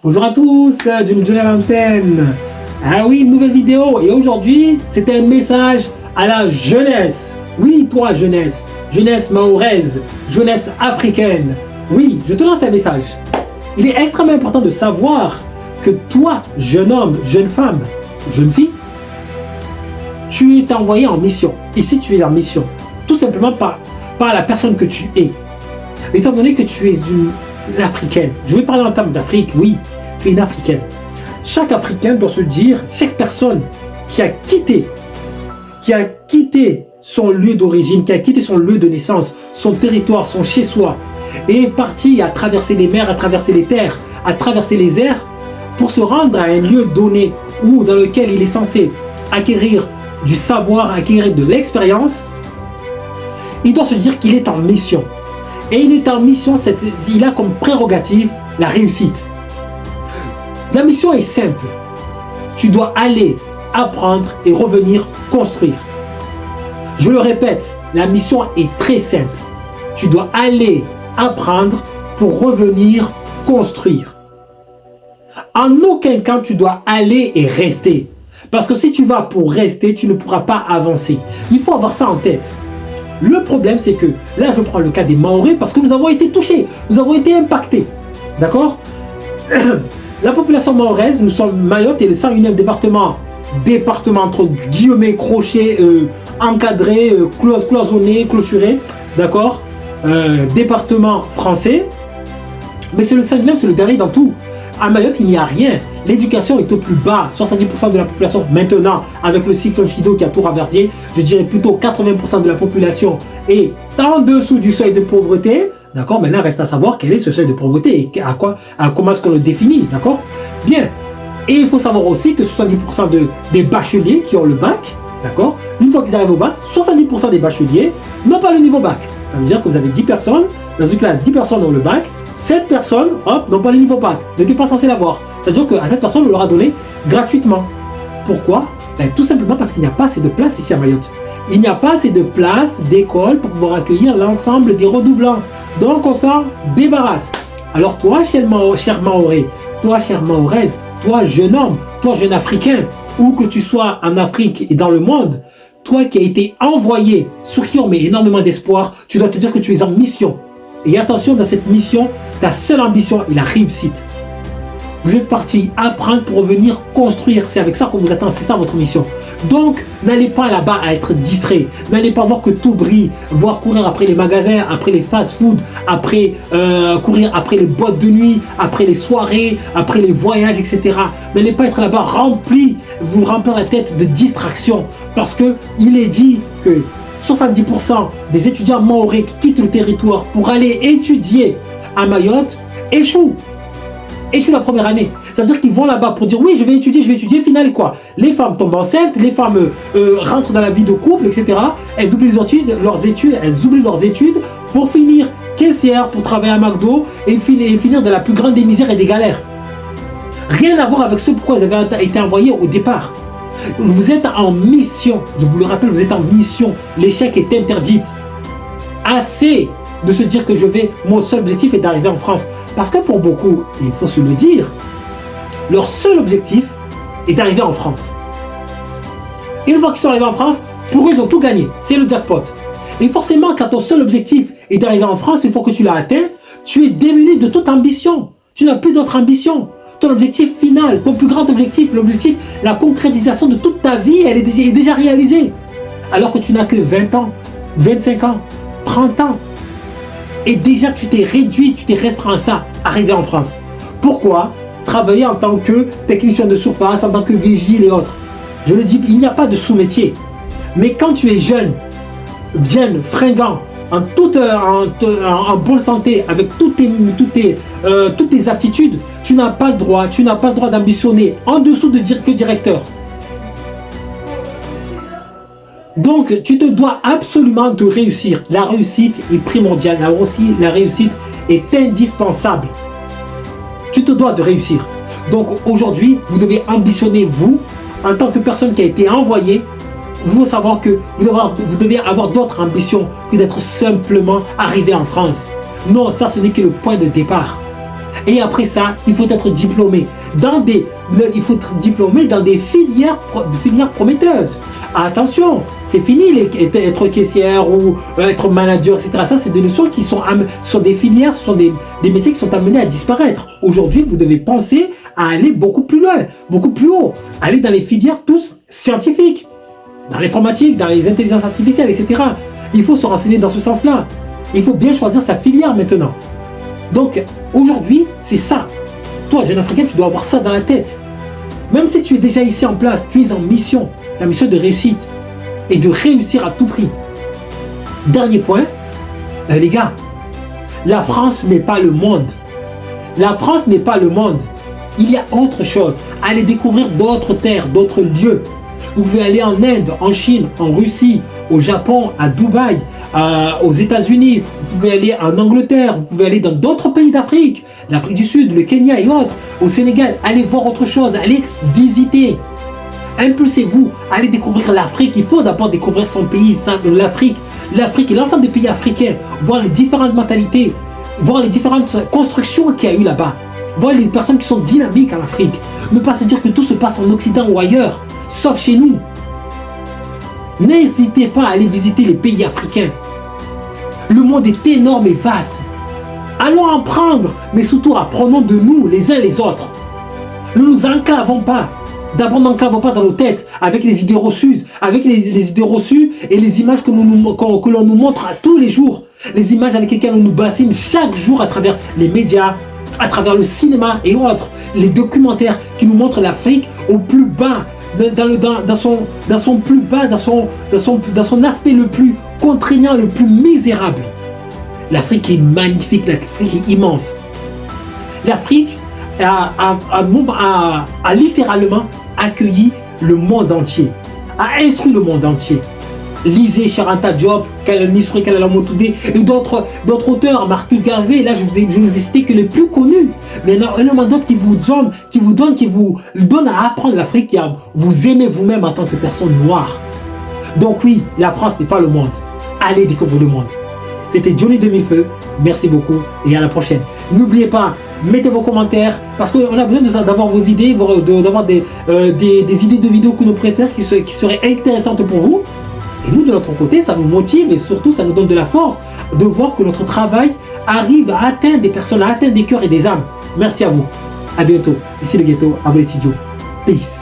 Bonjour à tous, Johnny Johnny à l'antenne. Ah oui, nouvelle vidéo. Et aujourd'hui, c'est un message à la jeunesse. Oui, toi, jeunesse. Jeunesse mahoraise, jeunesse africaine. Oui, je te lance un message. Il est extrêmement important de savoir que toi, jeune homme, jeune femme, jeune fille, tu es envoyé en mission. Et si tu es en mission, tout simplement par la personne que tu es. Étant donné que tu es une africaine, je vais parler en termes d'Afrique, oui, tu es une africaine. Chaque Africain doit se dire, chaque personne qui a quitté son lieu d'origine, qui a quitté son lieu de naissance, son territoire, son chez-soi, et est parti à traverser les mers, à traverser les terres, à traverser les airs, pour se rendre à un lieu donné où, dans lequel il est censé acquérir du savoir, acquérir de l'expérience, il doit se dire qu'il est en mission. Et il est en mission, il a comme prérogative la réussite. La mission est simple. Tu dois aller, apprendre et revenir construire. Je le répète, la mission est très simple. Tu dois aller, apprendre pour revenir construire. En aucun cas, tu dois aller et rester. Parce que si tu vas pour rester, tu ne pourras pas avancer. Il faut avoir ça en tête. Le problème, c'est que, là, je prends le cas des Mahorais parce que nous avons été touchés, nous avons été impactés. D'accord? La population mahoraise, nous sommes Mayotte et le 101e département entre guillemets, crochet, encadré, cloisonné, clôturé, d'accord? Département français. Mais c'est le 101e, c'est le dernier dans tout. À Mayotte, il n'y a rien. L'éducation est au plus bas. 70% de la population maintenant, avec le cyclone Chido qui a tout renversé, je dirais plutôt 80% de la population est en dessous du seuil de pauvreté. D'accord? Maintenant, reste à savoir quel est ce seuil de pauvreté et comment est-ce qu'on le définit. D'accord? Bien. Et il faut savoir aussi que 70% des bacheliers qui ont le bac, d'accord? Une fois qu'ils arrivent au bac, 70% des bacheliers n'ont pas le niveau bac. Ça veut dire que vous avez 10 personnes, dans une classe, 10 personnes ont le bac, 7 personnes, hop, n'ont pas le niveau bac. Vous n'êtes pas censé l'avoir. C'est-à-dire qu'à cette personne, on leur a donné gratuitement. Pourquoi? Tout simplement parce qu'il n'y a pas assez de place ici à Mayotte. Il n'y a pas assez de place d'école pour pouvoir accueillir l'ensemble des redoublants. Donc on s'en débarrasse. Alors toi, cher Mahorais, toi, chère Mahoraise, toi, jeune homme, toi, jeune Africain, où que tu sois en Afrique et dans le monde, toi qui as été envoyé, sur qui on met énormément d'espoir, tu dois te dire que tu es en mission. Et attention, dans cette mission, ta seule ambition est la réussite. Vous êtes parti apprendre pour revenir construire. C'est avec ça qu'on vous attend, c'est ça votre mission. Donc, n'allez pas là-bas à être distrait. N'allez pas voir que tout brille, voir courir après les magasins, après les fast-food, courir après les boîtes de nuit, après les soirées, après les voyages, etc. N'allez pas être là-bas vous remplir la tête de distractions. Parce que il est dit que 70% des étudiants mahorais qui quittent le territoire pour aller étudier à Mayotte échouent la première année. Ça veut dire qu'ils vont là-bas pour dire oui, je vais étudier, final quoi? Les femmes tombent enceintes, les femmes rentrent dans la vie de couple, etc. Elles oublient leurs études pour finir caissière, pour travailler à McDo et finir dans la plus grande des misères et des galères. Rien à voir avec ce pourquoi vous avez été envoyés au départ. Vous êtes en mission, je vous le rappelle, vous êtes en mission. L'échec est interdit. Assez de se dire que mon seul objectif est d'arriver en France. Parce que pour beaucoup, il faut se le dire, leur seul objectif est d'arriver en France. Une fois qu'ils sont arrivés en France, pour eux, ils ont tout gagné. C'est le jackpot. Et forcément, quand ton seul objectif est d'arriver en France, une fois que tu l'as atteint, tu es démuni de toute ambition. Tu n'as plus d'autre ambition. Ton objectif final, ton plus grand objectif, la concrétisation de toute ta vie, elle est déjà réalisée. Alors que tu n'as que 20 ans, 25 ans, 30 ans. Et déjà, tu t'es réduit, tu t'es restreint à ça, arriver en France. Pourquoi? Travailler en tant que technicien de surface, en tant que vigile et autres. Je le dis, il n'y a pas de sous-métier. Mais quand tu es jeune, fringant, en bonne santé, avec toutes tes aptitudes, tu n'as pas le droit d'ambitionner en dessous de dire que directeur. Donc, tu te dois absolument de réussir. La réussite est primordiale. La réussite est indispensable. Tu te dois de réussir. Donc, aujourd'hui, vous devez ambitionner, vous, en tant que personne qui a été envoyée, vous devez savoir que vous devez avoir d'autres ambitions que d'être simplement arrivé en France. Non, ça, ce n'est que le point de départ. Et après ça, il faut être diplômé. Il faut être diplômé dans des filières prometteuses. Attention, c'est fini être caissière ou être manager, etc. Ça, c'est des notions qui sont des filières, ce sont des métiers qui sont amenés à disparaître. Aujourd'hui, vous devez penser à aller beaucoup plus loin, beaucoup plus haut. Aller dans les filières tous scientifiques, dans l'informatique, dans les intelligences artificielles, etc. Il faut se renseigner dans ce sens-là. Il faut bien choisir sa filière maintenant. Donc, aujourd'hui, c'est ça. Toi, jeune Africain, tu dois avoir ça dans la tête. Même si tu es déjà ici en place, tu es en mission. La mission de réussite. Et de réussir à tout prix. Dernier point. Les gars, la France n'est pas le monde. La France n'est pas le monde. Il y a autre chose. Allez découvrir d'autres terres, d'autres lieux. Vous pouvez aller en Inde, en Chine, en Russie, au Japon, à Dubaï, aux États-Unis, vous pouvez aller en Angleterre, vous pouvez aller dans d'autres pays d'Afrique, l'Afrique du Sud, le Kenya et autres, au Sénégal. Allez voir autre chose, allez visiter. Impulsez-vous, allez découvrir l'Afrique. Il faut d'abord découvrir son pays, l'Afrique et l'ensemble des pays africains, voir les différentes mentalités, voir les différentes constructions qu'il y a eu là-bas, voir les personnes qui sont dynamiques en Afrique. Ne pas se dire que tout se passe en Occident ou ailleurs, sauf chez nous. N'hésitez pas à aller visiter les pays africains. Le monde est énorme et vaste. Allons en prendre, mais surtout apprenons de nous les uns les autres. Ne nous enclavons pas. D'abord, n'enclavons pas dans nos têtes avec les idées reçues, et les images que l'on nous montre à tous les jours. Les images avec lesquelles on nous bassine chaque jour à travers les médias, à travers le cinéma et autres. Les documentaires qui nous montrent l'Afrique au plus bas, dans son aspect le plus contraignant, le plus misérable. L'Afrique est magnifique, l'Afrique est immense. L'Afrique a littéralement accueilli le monde entier, a instruit le monde entier. Lisez Charanta Diop, Nisri Kalalamotoudé et d'autres auteurs, Marcus Garvey. Là, je vous ai cité que les plus connus. Mais il y en a énormément d'autres qui vous donnent à apprendre l'Afrique, vous aimez vous-même en tant que personne noire. Donc oui, la France n'est pas le monde. Allez découvrir le monde. C'était Johnny Demilfeu. Merci beaucoup et à la prochaine. N'oubliez pas, mettez vos commentaires parce qu'on a besoin d'avoir vos idées, d'avoir des idées de vidéos que nous préférons qui seraient intéressantes pour vous. Et nous, de notre côté, ça nous motive et surtout, ça nous donne de la force de voir que notre travail arrive à atteindre des personnes, à atteindre des cœurs et des âmes. Merci à vous. À bientôt. Ici le Ghetto, à vous les studios. Peace.